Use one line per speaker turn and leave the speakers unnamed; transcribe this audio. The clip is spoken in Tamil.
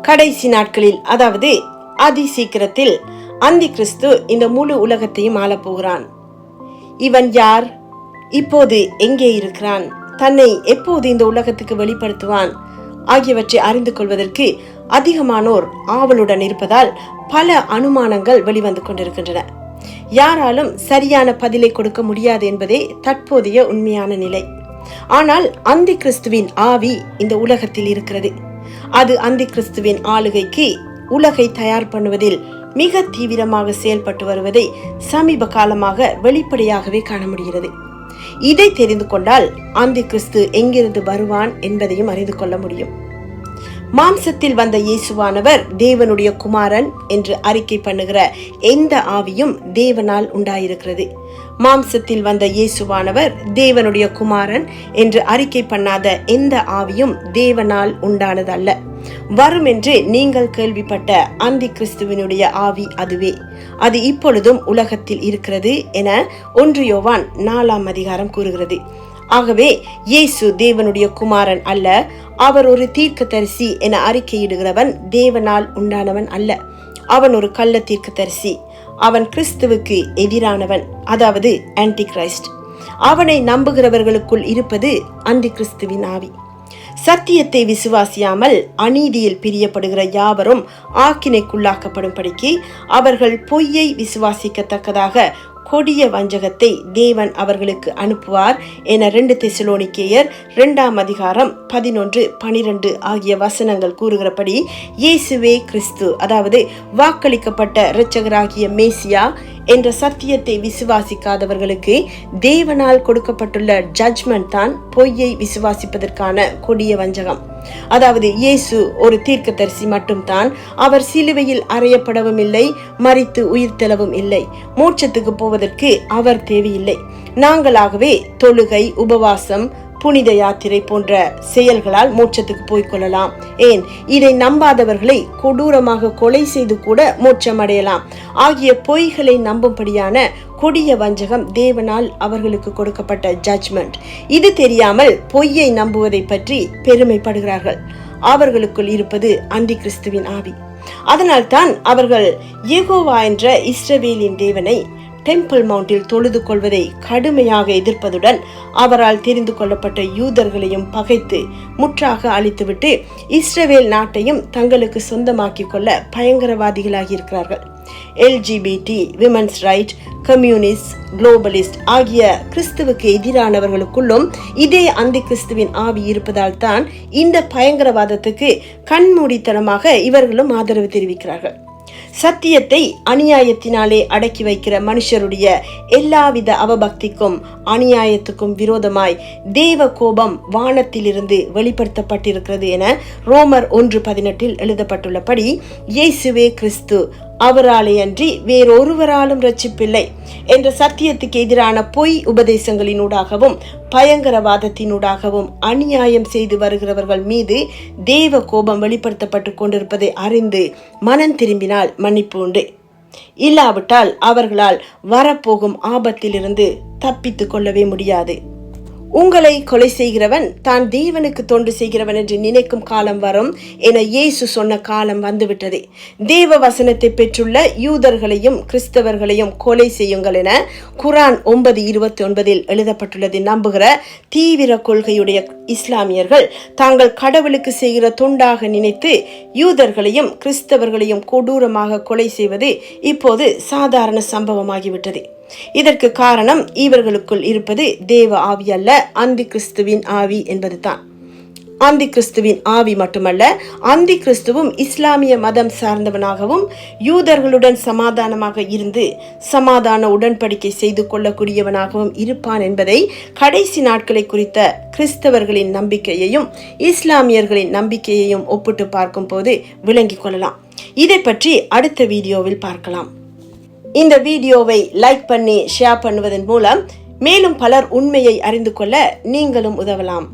கடைசி நாட்களில், அதாவது அதி சீக்கிரத்தில் அந்தி கிறிஸ்து இந்த முழு உலகத்தையும் ஆளப்போகிறான். இவன் யார்? இப்போது எங்கே இருக்கிறான்? தன்னை எப்போது இந்த உலகத்துக்கு வெளிப்படுத்துவான்? ஆகியவற்றை அறிந்து கொள்வதற்கு அதிகமானோர் ஆவலுடன் இருப்பதால் பல அனுமானங்கள் வெளிவந்து கொண்டிருக்கின்றன. யாராலும் சரியான பதிலை கொடுக்க முடியாது என்பதே தற்போதைய உண்மையான நிலை. ஆனால் அந்தி கிறிஸ்துவின் ஆவி இந்த உலகத்தில் இருக்கிறது. அது அந்தி கிறிஸ்துவின் ஆளுகைக்கு உலகை தயார் பண்ணுவதில் மிக தீவிரமாக செயல்பட்டு வருவதை சமீப காலமாக வெளிப்படையாகவே காண முடிகிறது. இதை தெரிந்து கொண்டால் அந்தி கிறிஸ்து எங்கிருந்து வருவான் என்பதையும் அறிந்து கொள்ள முடியும். மாம்சத்தில் வந்த இயேசுவானவர் தேவனுடைய குமாரன் என்று அறிக்கை பண்ணுகிற எந்த ஆவியும் தேவனால் உண்டாயிருக்கிறது. மாம்சத்தில் வந்த இயேசுவானவர் தேவனுடைய குமாரன் என்று அறிக்கை பண்ணாத எந்த ஆவியும் தேவனால் உண்டானதல்ல. வரும் என்று நீங்கள் கேள்விப்பட்ட அந்தி கிறிஸ்துவினுடைய ஆவி அதுவே. அது இப்பொழுதும் உலகத்தில் இருக்கிறது என 1 யோவான் 4ஆம் அதிகாரம் கூறுகிறது. ஆகவே இயேசு தேவனுடைய குமாரன் அல்ல, அவர் ஒரு தீர்க்கதரிசி என அறிக்கையிடுகிறவன் தேவனால் உண்டானவன் அல்ல. அவன் ஒரு கள்ள தீர்க்கதரிசி. அவன் கிறிஸ்துவுக்கு எதிரானவன், அதாவது ஆன்டி கிரைஸ்ட். அவனை நம்புகிறவர்களுக்குள் இருப்பது அந்தி கிறிஸ்துவின் ஆவி. சத்தியத்தை விசுவாசியாமல் அநீதியில் பிரியப்படுகிற யாவரும் ஆக்கினைக்குள்ளாக்கப்படும்படிக்கு அவர்கள் பொய்யை விசுவாசிக்கத்தக்கதாக கொடிய வஞ்சகத்தை தேவன் அவர்களுக்கு அனுப்புவார் என 2 தெசலோனிக்கேயர் 2ஆம் அதிகாரம் 11, 12 ஆகிய வசனங்கள் கூறுகிறபடி இயேசுவே கிறிஸ்து, அதாவது வாக்களிக்கப்பட்ட இரட்சகராகிய மேசியா என்ற சத்தியத்தை விசுவாசிக்காதவர்களுக்கு தேவனால் கொடுக்கப்பட்டுள்ள ஜட்ஜ்மெண்ட் தான் பொய்யை விசுவாசிப்பதற்கான கொடிய வஞ்சகம். அதாவது இயேசு ஒரு தீர்க்கதரிசி மட்டும்தான். அவர் சிலுவையில் அறையப்படவும் இல்லை, மரித்து உயிர்த்தெழவும் இல்லை. மோட்சத்துக்கு போவதற்கு அவர் தேவையில்லை. நாங்களாகவே தொழுகை, உபவாசம், புனித யாத்திரை போன்ற செயல்களால் மோட்சத்துக்கு போய்கொள்ளலாம். ஏன், இதை நம்பாதவர்களை கொடூரமாக கொலை செய்து கூட மோட்சம் அடையலாம் ஆகிய பொய்களை நம்பும்படியான கொடிய வஞ்சகம் தேவனால் அவர்களுக்கு கொடுக்கப்பட்ட ஜட்ஜ்மெண்ட். இது தெரியாமல் பொய்யை நம்புவதை பற்றி பெருமைப்படுகிறார்கள். அவர்களுக்குள் இருப்பது அந்தி கிறிஸ்துவின் ஆவி. அதனால் தான் அவர்கள் யெகோவா என்ற இஸ்ரவேலின் தேவனை டெம்பிள் மவுண்டில் தொழுது கொள்வதை கடுமையாக எதிர்ப்பதுடன் அவரால் தெரிந்து கொள்ளப்பட்ட யூதர்களையும் பகைத்து முற்றாக அழித்துவிட்டு இஸ்ரவேல் நாட்டையும் தங்களுக்கு சொந்தமாக்கிக் கொள்ள பயங்கரவாதிகளாகி இருக்கிறார்கள். LGBT, விமென்ஸ் ரைட், கம்யூனிஸ்ட், குளோபலிஸ்ட் ஆகிய கிறிஸ்துவுக்கு எதிரானவர்களுக்குள்ளும் இதே அந்தி கிறிஸ்துவின் ஆவி இருப்பதால் தான் இந்த பயங்கரவாதத்துக்கு கண்மூடித்தனமாக இவர்களும் ஆதரவு தெரிவிக்கிறார்கள். சத்தியத்தை அநியாயத்தினாலே அடக்கி வைக்கிற மனுஷருடைய எல்லாவித அவபக்திக்கும் அநியாயத்துக்கும் விரோதமாய் தேவ கோபம் வானத்திலிருந்து வெளிப்படுத்தப்பட்டிருக்கிறது என ரோமர் 1:18 எழுதப்பட்டுள்ளபடி இயேசுவே கிறிஸ்து, அவராலே அன்றி வேறொருவராலும் ரட்சிப்பில்லை என்ற சத்தியத்துக்கு எதிரான பொய் உபதேசங்களினூடாகவும் பயங்கரவாதத்தினூடாகவும் அநியாயம் செய்து வருகிறவர்கள் மீது தேவ கோபம் வெளிப்படுத்தப்பட்டு கொண்டிருப்பதை அறிந்து மனம் திரும்பினால் மன்னிப்பு உண்டு. இல்லாவிட்டால் அவர்களால் வரப்போகும் ஆபத்திலிருந்து தப்பித்துக் கொள்ளவே முடியாது. உங்களை கொலை செய்கிறவன் தான் தேவனுக்கு தொண்டு செய்கிறவன் என்று நினைக்கும் காலம் வரும் என இயேசு சொன்ன காலம் வந்துவிட்டது. தேவ வசனத்தை பெற்றுள்ள யூதர்களையும் கிறிஸ்தவர்களையும் கொலை செய்யுங்கள் என குரான் 9:29 எழுதப்பட்டுள்ளது. நம்புகிற தீவிர கொள்கையுடைய இஸ்லாமியர்கள் தாங்கள் கடவுளுக்கு செய்கிற தொண்டாக நினைத்து யூதர்களையும் கிறிஸ்தவர்களையும் கொடூரமாக கொலை செய்வது இப்போது சாதாரண சம்பவமாகிவிட்டது. இதற்கு காரணம் இவர்களுக்குள் இருப்பது தேவ ஆவி அல்ல, அந்தி கிறிஸ்துவின் ஆவி என்பதுதான். அந்தி கிறிஸ்துவின் ஆவி மட்டுமல்ல, அந்தி கிறிஸ்துவும் இஸ்லாமிய மதம் சார்ந்தவனாகவும் யூதர்களுடன் சமாதானமாக இருந்து சமாதான உடன்படிக்கை செய்து கொள்ளக்கூடியவனாகவும் இருப்பான் என்பதை கடைசி நாட்களை குறித்த கிறிஸ்தவர்களின் நம்பிக்கையையும் இஸ்லாமியர்களின் நம்பிக்கையையும் ஒப்பிட்டு பார்க்கும் போது விளங்கிக் கொள்ளலாம். இதை பற்றி அடுத்த வீடியோவில் பார்க்கலாம். இந்த வீடியோவை லைக் பண்ணி ஷேர் பண்ணுவதன் மூலம் மேலும் பலர் உண்மையை அறிந்து கொள்ள நீங்களும் உதவலாம்.